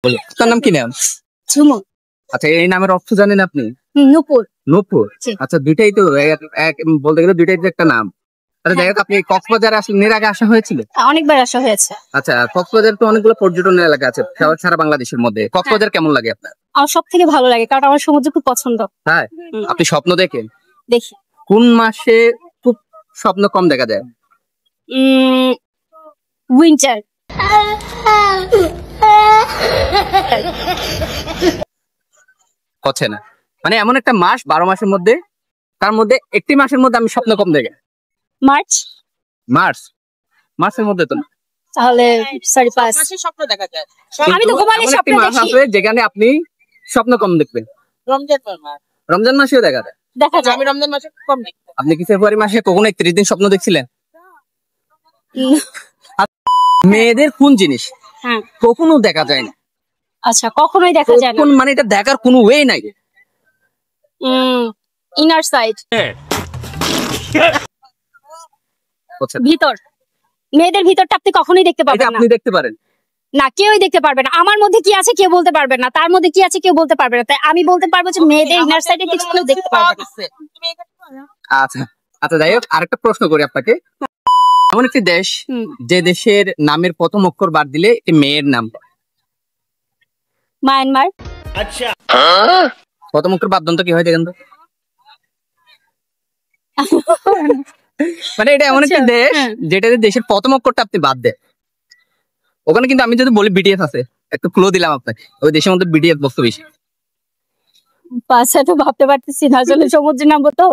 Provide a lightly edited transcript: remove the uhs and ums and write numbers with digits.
বলো, আপনার নাম কি নাম? ঝুমু। আচ্ছা, এই নামের অর্থ জানেন আপনি? নূপুর। নূপুর। আচ্ছা, দুইটাই তো বলতে গেলে দুইটাই তো একটা নাম। আচ্ছা, যাই হোক, আপনি কক্সবাজারে আসলে এর আগে আসা হয়েছিল? অনেকবার আসা হয়েছে। আচ্ছা, কক্সবাজার তো অনেকগুলো পর্যটন এলাকা আছে সারা বাংলাদেশের মধ্যে। কক্সবাজার কেমন লাগে আপনার? আমার সব থেকে ভালো লাগে, কারণ আমার সমুদ্র খুব পছন্দ। হ্যাঁ, আপনি স্বপ্ন দেখেন? দেখি। কোন মাসে খুব স্বপ্ন কম দেখা যায়? উইন্টার। হচ্ছে না, মানে এমন একটা মাস 12 মাসের মধ্যে, তার মধ্যে একটি মাসের মধ্যে আমি স্বপ্ন কম দেখে। মার্চ। মার্চের মধ্যে তো না। তাহলে সরি, পাঁচ মাসে স্বপ্ন দেখা যায়। আমি তো ঘুমালে স্বপ্ন মাস দেখি। আছে যেখানে আপনি স্বপ্ন কম দেখবেন। রমজান মাসেও দেখা যায়। দেখা যায়। আমি রমজান মাসে কম দেখি। আপনি কি ফেব্রুয়ারি মাসে কখনো 31 দিন স্বপ্ন দেখছিলেন? মেয়েদের কোন জিনিস কখনো দেখা যায় না? আচ্ছা, কখনোই দেখা যায় না। মানে এটা দেখার কোনো ওয়ে নাই। Inner side. ভিতর। মেয়েদের ভিতরটা আপনি কখনোই দেখতে পাবেন না। আপনি দেখতে পারেন না, কেউই দেখতে পারবে না। আমার মধ্যে কি আছে কেউ বলতে পারবে না, তার মধ্যে কি আছে কেউ বলতে পারবে না। তাই আমি বলতে পারবো যে মেয়েদের ইনার সাইডে কিছু কেউ দেখতে পারবে না। আচ্ছা আচ্ছা, যাই হোক, আরেকটা প্রশ্ন করি আপনাকে। এমন একটি দেশ যে দেশের নামের প্রথম অক্ষর বাদ দিলে একটি মেয়ের নাম। মায়ানমার। আচ্ছা, প্রথম অক্ষর বাদ দেন তো কি হয় দেখেন তো। মানে এটা এমন একটা দেশ যেটাতে দেশের প্রথম অক্ষরটা আপনি বাদ দেন। ওখানে কিন্তু আমি যদি বলি বিটিএস আছে, একটু ক্লু দিলাম আপনাকে, ওই দেশের মধ্যে বিটিএস বস্তু বেশি। পাঁচটা তো ভাবতে পারতেছি না, আসলে সমুদ্রের নাম তো।